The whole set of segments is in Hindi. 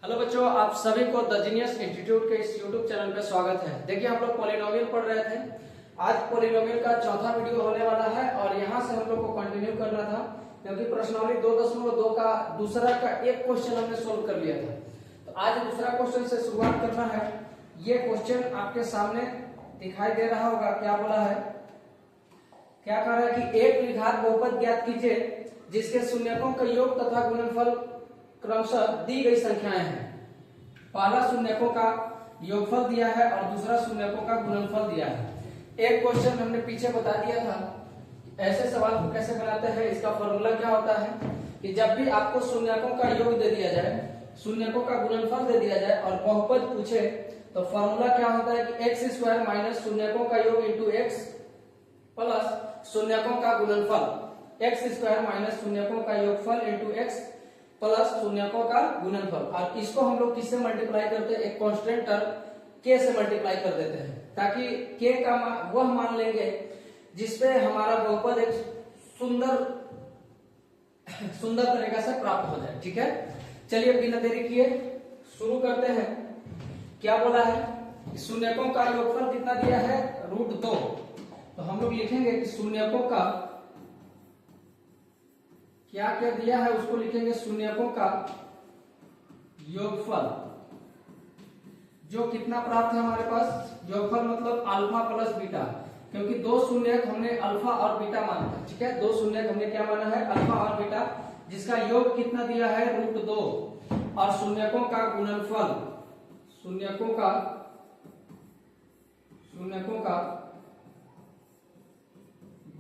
हेलो बच्चों, आप सभी को द जीनियस इंस्टीट्यूट के इस यूट्यूब चैनल पे स्वागत है। देखिए, हम लोग पॉलिनोमियल पढ़ रहे थे। आज पॉलिनोमियल का चौथा वीडियो होने वाला है और यहाँ से हम लोग को कंटिन्यू करना था, क्योंकि प्रश्नावली 2.2 का दूसरा का एक क्वेश्चन हमने सोल्व कर लिया था। तो आज दूसरा क्वेश्चन से शुरुआत करना है। ये क्वेश्चन आपके सामने दिखाई दे रहा होगा। क्या बोला है, क्या कह रहा है कि एक द्विघात बहुपद ज्ञात कीजिए जिसके शून्यकों का योग तथा गुणनफल क्रमशः दी गई संख्याएं हैं। पहला शून्यकों का योगफल दिया है और दूसरा शून्यकों का गुणनफल दिया है। एक क्वेश्चन हमने पीछे बता दिया था, ऐसे सवाल को कैसे बनाते हैं। इसका फॉर्मूला क्या होता है कि जब भी आपको शून्यकों का योग दे दिया जाए, शून्यकों का गुणनफल दे दिया जाए और बहुपद पूछे, तो फॉर्मूला क्या होता है कि एक्स स्क्वायर माइनस शून्यकों का योग इंटू एक्स प्लस शून्यकों का गुणनफल। एक्स स्क्वायर माइनस शून्यकों का योगफल इंटू एक्स प्लस शून्यकों का गुणनफल। और इसको हम लोग किससे मल्टीप्लाई करते हैं, एक कांस्टेंट टर्म के से मल्टीप्लाई कर देते हैं, ताकि के का वह मान लेंगे जिसपे हमारा बहुपद एक सुंदर तरीका से प्राप्त हो जाए। ठीक है, चलिए बिना देरी किए शुरू करते हैं। क्या बोला है, शून्यकों का योगफल कितना दिया है, √2। तो हम लोग लिखेंगे कि शून्यकों का क्या क्या दिया है, उसको लिखेंगे शून्यकों का योगफल, जो कितना प्राप्त है हमारे पास। योगफल मतलब अल्फा प्लस बीटा, क्योंकि दो शून्यक हमने अल्फा और बीटा माना है। ठीक है, दो शून्यक हमने क्या माना है, अल्फा और बीटा, जिसका योग कितना दिया है, √2। और शून्यकों का गुणनफल, शून्यकों का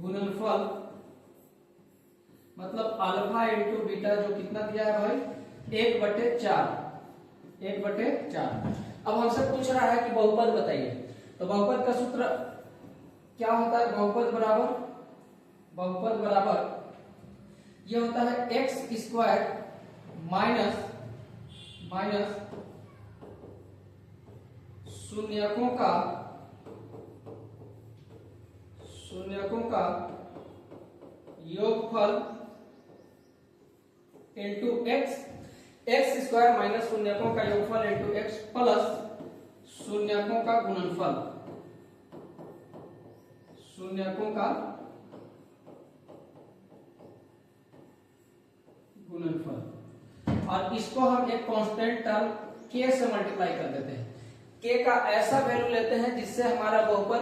गुणनफल मतलब अल्फा इंटू बीटा, जो कितना दिया है भाई, 1/4। 1/4। अब हमसे पूछ रहा है कि बहुपद बताइए। तो बहुपद का सूत्र क्या होता है, बहुपद बराबर ये होता है एक्स स्क्वायर माइनस शून्यकों का योगफल इंटू एक्स स्क्वायर माइनस शून्यकों का योगफल इंटू एक्स प्लस शून्यकों का गुणनफल। और इसको हम एक कांस्टेंट टर्म के से मल्टीप्लाई कर देते हैं। के का ऐसा वैल्यू लेते हैं जिससे हमारा बहुपद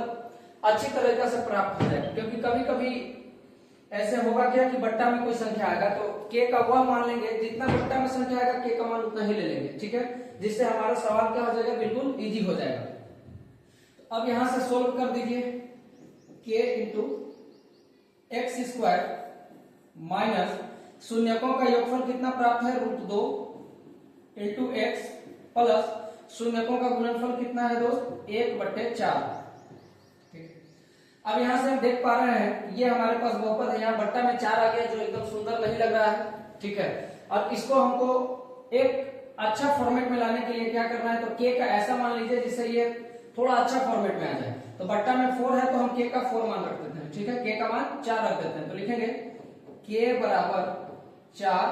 अच्छी तरीके से प्राप्त हो जाए, क्योंकि कभी कभी ऐसे होगा क्या कि बट्टा में कोई संख्या आएगा तो के का वह मान लेंगे, जितना बट्टा में संख्या आएगा के का मान उतना ही ले लेंगे। ठीक है, जिससे हमारा सवाल क्या हो जाएगा, बिल्कुल इजी हो जाएगा। तो अब यहां से सोल्व कर दीजिए। के इंटू एक्स स्क्वायर माइनस शून्यकों का योगफल कितना प्राप्त है, √2 इंटू एक्स प्लस शून्यकों का गुणनफल कितना है दोस्त, 1/4। अब यहां से हम देख पा रहे हैं ये हमारे पास बहुपद है, यहाँ बट्टा में 4 आ गया, जो एकदम सुंदर नहीं लग रहा है। ठीक है, अब इसको हमको एक अच्छा फॉर्मेट में लाने के लिए क्या करना है, तो के का ऐसा मान लीजिए जिससे ये थोड़ा अच्छा फॉर्मेट में आ जाए। तो बट्टा में 4 है तो हम के का 4 मान रख देते हैं। ठीक है, के का मान 4 रख देते हैं। तो लिखेंगे के बराबर 4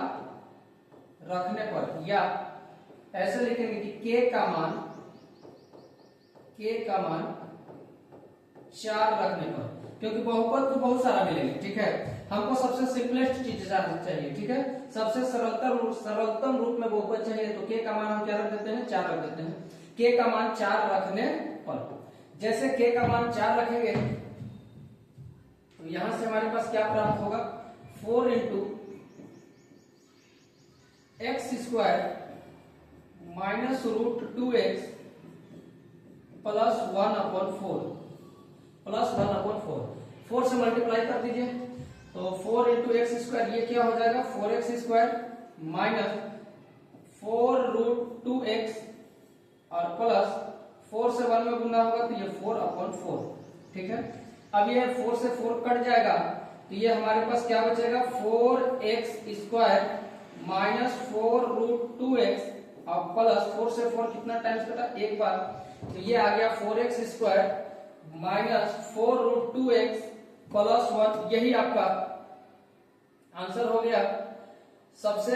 रखने पर, या ऐसे लिखेंगे कि के का मान 4 रखने पर, क्योंकि बहुपद तो बहुत सारा मिलेंगे। ठीक है, हमको सबसे सिंपलेस्ट चीज चाहिए। ठीक है, सबसे सरलतम रूप में बहुपद चाहिए, तो के का मान हम क्या रख देते हैं, 4 रख देते हैं। के का मान 4 रखने पर, जैसे के का मान 4 रखेंगे तो यहां से हमारे पास क्या प्राप्त होगा, 4 into x square minus √2x plus 1/4 4 से मल्टीप्लाई कर दीजिए। तो 4 इंटू एक्स स्क्वायर, ये क्या हो जाएगा, 4x स्क्वायर माइनस 4√2x और प्लस 4 से 1 में गुना होगा तो ये 4/4। ठीक है, अब ये 4 से 4 कट जाएगा तो ये हमारे पास क्या बचेगा, 4x स्क्वायर माइनस 4√2x और प्लस 4 से 4 कितना टाइम्स कटा, एक बार, तो ये आ गया 4x square minus 4√2x plus 1। यही आपका आंसर हो गया। सबसे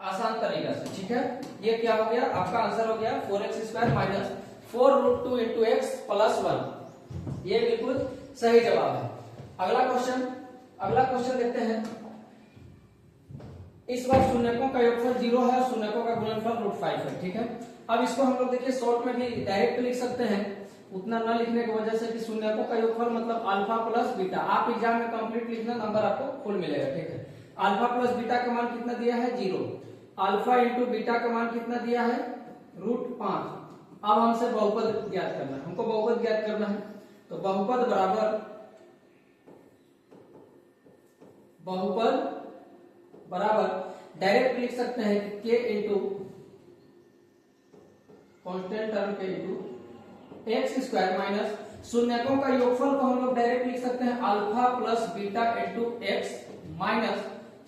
आसान तरीका से, ठीक है। ये क्या हो गया, आपका आंसर हो गया 4x² minus 4√2 into x plus 1। ये बिल्कुल सही जवाब है। अगला क्वेश्चन देखते हैं। इस बार शून्यकों का योगफल 0 है और शून्यकों का गुणनफल √5 है, ठीक है। अब इसको हम लोग देखिए शॉर्ट में भी डायरेक्ट लिख सकते हैं, उतना न लिखने की वजह से कि शून्यकों का योगफल मतलब अल्फा प्लस बीटा। आप एग्जाम में कंप्लीट लिखना, नंबर आपको फुल मिलेगा, ठीक है। अल्फा प्लस बीटा का मान कितना दिया है 0, अल्फा इंटू बीटा का मान कितना दिया है √5। अब हमसे बहुपद ज्ञात करना है, हमको बहुपद ज्ञात करना है। तो बहुपद बराबर डायरेक्ट लिख सकते हैं कि k इंटू कॉन्स्टेंट टर्म के इंटू x² माइनस शून्यकों का योगफल को हम लोग डायरेक्ट लिख सकते हैं alpha plus beta into x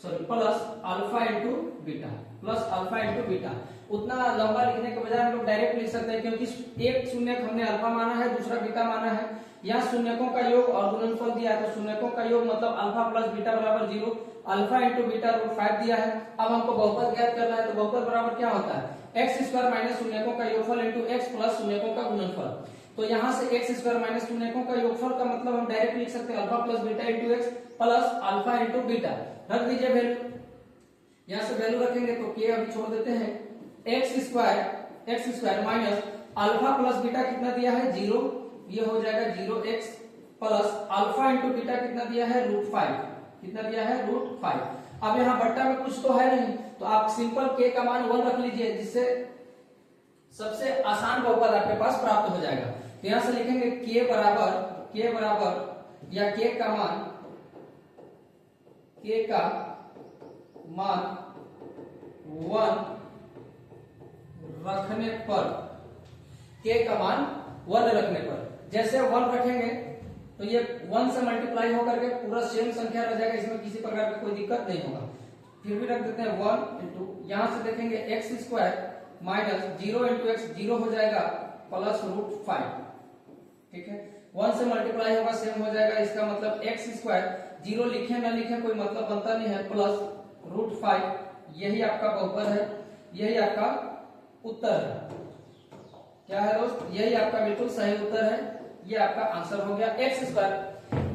plus alpha into beta plus alpha into beta. उतना लंबा लिखने के बजाय हम लोग डायरेक्ट लिख सकते हैं, क्योंकि एक शून्यक हमने अल्फा माना है, दूसरा बीटा माना है। यहाँ शून्यकों का योग और गुणनफल दिया है, तो शून्यकों का योग मतलब अल्फा प्लस बीटा बराबर 0, अल्फा इंटू बीटा √5 दिया है। अब हमको बहुपद ज्ञात करना है, तो बहुपद बराबर क्या होता है x² माइनस शून्यकों का योगफल इंटू एक्स प्लस शून्यकों का गुणनफल। तो यहाँ से x² माइनस शून्यकों का योगफल का मतलब हम डायरेक्ट लिख सकते हैं alpha plus beta into x plus alpha into beta. रख दीजिए वैल्यू, यहाँ से वैल्यू रखेंगे तो k अभी छोड़ देते हैं। x² minus alpha plus beta कितना दिया है 0, ये हो जाएगा 0x plus alpha into beta कितना दिया है √5, कितना दिया है √5। अब यहाँ बट्टा में कुछ तो है नहीं, तो आप सिंपल k का मान 1 रख लीजिए, जिससे सबसे आसान बहुपद आपके पास प्राप्त हो जाएगा। तो यहाँ से लिखेंगे k बराबर या k का मान 1 रखने पर, k का मान 1 रखने पर, जैसे 1 रखेंगे तो ये 1 से मल्टीप्लाई होकर के पूरा सेम संख्या रह जाएगा, इसमें किसी प्रकार की कोई दिक्कत नहीं होगा। फिर भी रख देते हैं 1 इंटू, यहां से देखेंगे x² माइनस 0 इंटू एक्स 0 हो जाएगा प्लस √5, ठीक है। 1 से मल्टीप्लाई होगा सेम हो जाएगा, इसका मतलब x², 0 लिखे ना लिखे कोई मतलब बनता नहीं है, प्लस √5। यही आपका बहुपद है, यही आपका उत्तर है। क्या है दोस्त, यही आपका बिल्कुल सही उत्तर है। ये आपका आंसर हो गया x²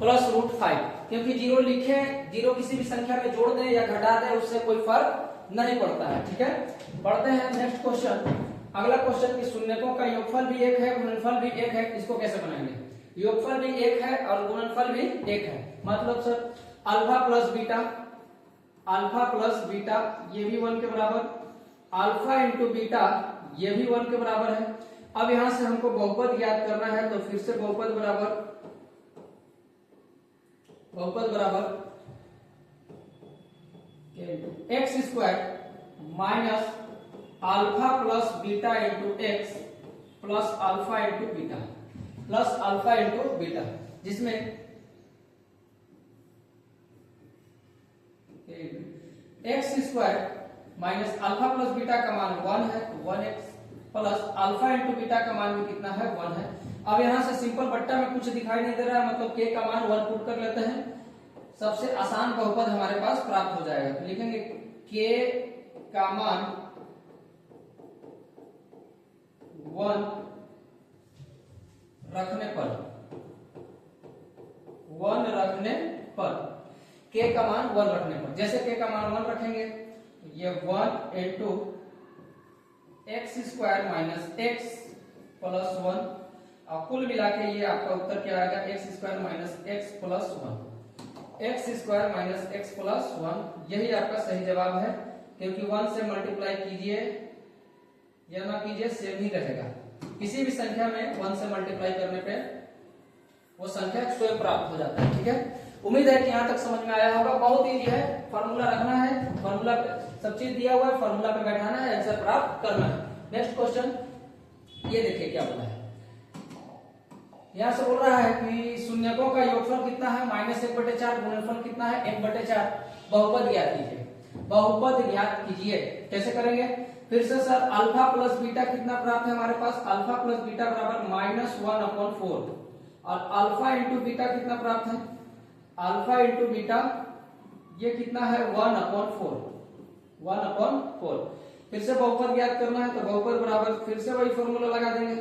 प्लस √5, क्योंकि 0 लिखे, 0 किसी भी संख्या में जोड़ दें या घटा दें उससे कोई फर्क नहीं पड़ता है, ठीक है। बढ़ते हैं नेक्स्ट क्वेश्चन। अगला क्वेश्चन कि शून्यकों का योगफल भी 1 है, गुणनफल भी 1 है, इसको कैसे बनाएंगे। योगफल भी 1 है और गुणनफल भी 1 है, मतलब सर अल्फा प्लस बीटा ये भी 1 के बराबर, अल्फा इंटू बीटा ये भी 1 के बराबर है। अब यहां से हमको बहुपद ज्ञात करना है, तो फिर से बहुपद बराबर x² minus alpha plus beta into x plus alpha into beta plus alpha into beta, जिसमें x² minus alpha plus beta का मान 1 है, 1x plus alpha into beta का मान भी कितना है 1 है। अब यहां से सिंपल बट्टा में कुछ दिखाई नहीं दे रहा है, मतलब k का मान 1 पुट कर लेते हैं, सबसे आसान बहुपद हमारे पास प्राप्त हो जाएगा। तो लिखेंगे k का मान 1 रखने पर k का मान 1 रखने पर, जैसे k का मान 1 रखेंगे तो ये 1 into x² minus x plus 1, और कुल मिला के ये आपका उत्तर क्या आएगा x² minus x plus 1, x² minus x plus 1। यही आपका सही जवाब है, क्योंकि 1 से मल्टीप्लाई कीजिए या ना कीजिए सेम ही रहेगा। किसी भी संख्या में 1 से मल्टीप्लाई करने पे वो संख्या स्वयं प्राप्त हो जाता है, ठीक है। उम्मीद है कि यहाँ तक समझ में आया होगा। बहुत इजी है, फॉर्मूला रखना है, फॉर्मूला सब चीज दिया हुआ है, फॉर्मूला पे बैठाना है, आंसर प्राप्त करना है। नेक्स्ट क्वेश्चन ये देखिए क्या बोला है। यहाँ से बोल रहा है कि शून्यकों का योगफल कितना है -1/4, गुणनफल कितना है 1/4। बहुपद ज्ञात कीजिए, बहुपद ज्ञात कीजिए। कैसे करेंगे, फिर से सर अल्फा प्लस बीटा कितना प्राप्त है हमारे पास, अल्फा प्लस बीटा बराबर -1/4, और अल्फा इंटू बीटा कितना प्राप्त है, अल्फा इंटू बीटा ये कितना है 1/4, 1/4। फिर से बहुपद ज्ञात करना है तो बहुपद बराबर फिर से वही फॉर्मूला लगा देंगे,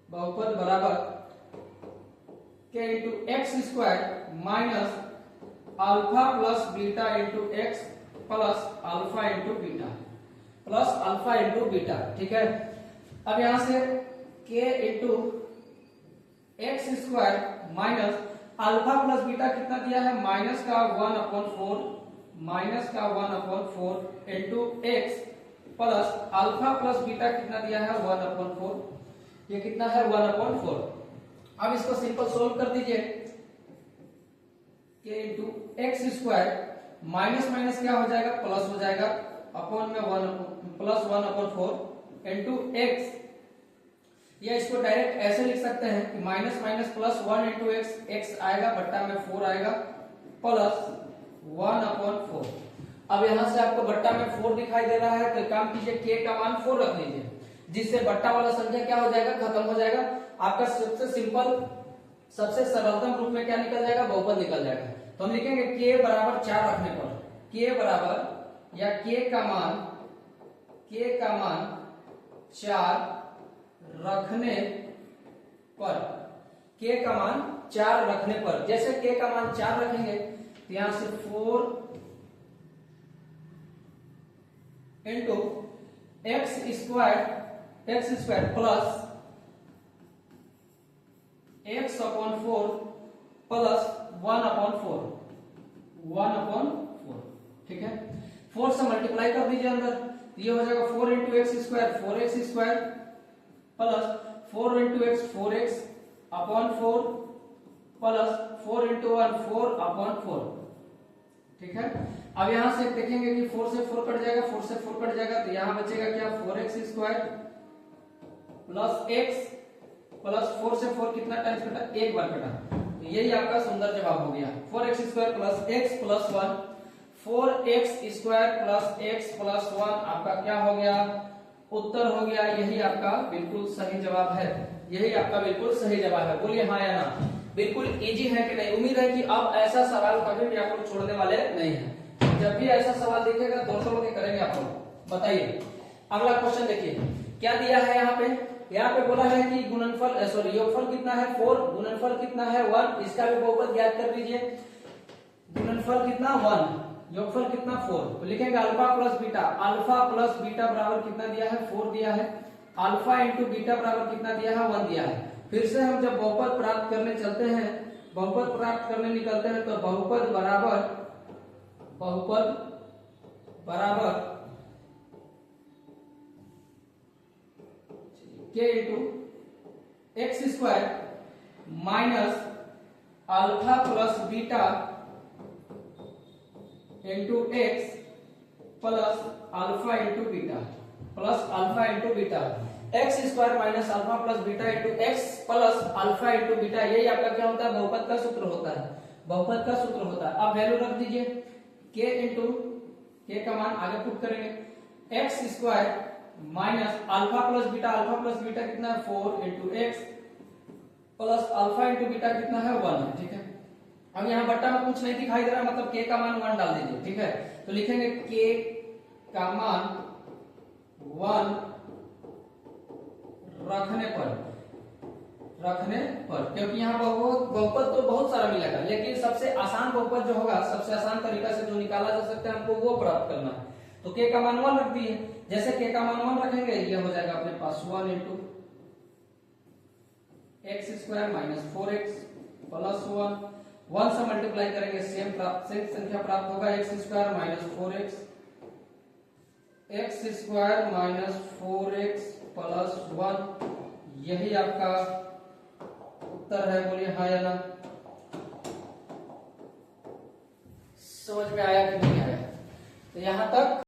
बहुपद बराबर k into x square minus alpha plus beta into x plus alpha into beta plus alpha into beta. ठीक है, अब यहां से k into x square minus alpha plus beta कितना दिया है, माइनस का 1/4 into x plus alpha plus beta कितना दिया है 1/4, ये कितना है 1/4। अब इसको सिंपल सोल्व कर दीजिए, k into x square minus minus क्या हो जाएगा, प्लस हो जाएगा, अपॉन में 1 प्लस 1/4 इंटू एक्स, या इसको डायरेक्ट ऐसे लिख सकते हैं कि minus minus plus 1 into x, x आएगा बट्टा में 4 आएगा प्लस 1/4। अब यहां से आपको बट्टा में 4 दिखाई दे रहा है तो काम कीजिए k का मान 4 रख लीजिए, जिससे बट्टा वाला संख्या क्या हो जाएगा, खत्म हो जाएगा। आपका सबसे सिंपल सबसे सरलतम रूप में क्या निकल जाएगा, बहुपद निकल जाएगा। तो हम लिखेंगे k बराबर 4 रखने पर, k बराबर या k का मान 4 रखने पर, k का मान 4 रखने पर, जैसे k का मान 4 रखेंगे तो यहां से 4 into x square plus x/4 plus 1/4। ठीक है, 4 से मल्टीप्लाई कर दीजिए अंदर, ये हो जाएगा 4 into x square 4x square plus 4 into x 4x/4 plus 4 into 1 4/4। ठीक है, अब यहां से देखेंगे कि 4 से 4 कट जाएगा, 4 से 4 कट जाएगा तो यहां बचेगा क्या, 4x square plus x plus 4 से 4 कितना टाइम्स कटा, एक बार कटा, तो यही आपका सुंदर जवाब हो गया, 4x square plus x plus 1, 4x square plus x plus 1 आपका क्या हो गया, उत्तर हो गया। यही आपका बिल्कुल सही जवाब है, यही आपका बिल्कुल सही जवाब है। बोलिए हाँ या ना, बिल्कुल इजी है कि नहीं। उम्मीद है कि अब ऐसा सवाल कभी भी आप लोग छोड़ने वाले नहीं है। जब भी ऐसा सवाल दिखेगा 200 के करेंगे आप लोग। बताइए अगला क्वेश्चन देखिए क्या दिया है यहाँ पे। यहाँ पे बोला है कि गुणनफल सॉरी योगफल कितना है 4, गुणनफल कितना है 1, इसका भी बहुपद ज्ञात कर लीजिए। गुणनफल कितना 1, योगफल कितना 4, तो लिखेंगे अल्फा प्लस बीटा बराबर कितना दिया है 4 दिया है, अल्फा इंटू बीटा बराबर कितना दिया है 1 दिया है। फिर से हम जब बहुपद प्राप्त करने चलते हैं, बहुपद प्राप्त करने निकलते हैं तो बहुपद बराबर k into x square minus alpha plus beta into x plus alpha into beta x square minus alpha plus beta into x plus alpha into beta, यही आपका क्या होता है, बहुपद का सूत्र होता है। अब वैल्यू रख दीजिए k इंटू k का मान आगे पुट करेंगे x square minus alpha plus beta कितना है 4 into x plus alpha into beta कितना है 1। ठीक है, अब यहाँ बट्टा में कुछ नहीं दिखाई दे रहा, मतलब k का मान 1 डाल दीजिए। ठीक है, तो लिखेंगे k का मान 1 रखने पर, क्योंकि यहाँ बहुपद तो बहुत सारा मिलेगा, लेकिन सबसे आसान बहुपद जो होगा, सबसे आसान तरीका से जो निकाला जा सकता है हमको वो प्राप्त करना है। तो k का मान 1 रख दिए, जैसे k का मान 1 रखेंगे ये हो जाएगा अपने पास 1 into x square minus 4x plus 1 से मल्टीप्लाई करेंगे सेम संख्या प्राप्त होगा, x square minus 4x x square minus 4x plus 1, यही आपका उत्तर है। बोलिए हाँ या ना, समझ में आया कि नहीं आया। तो यहां तक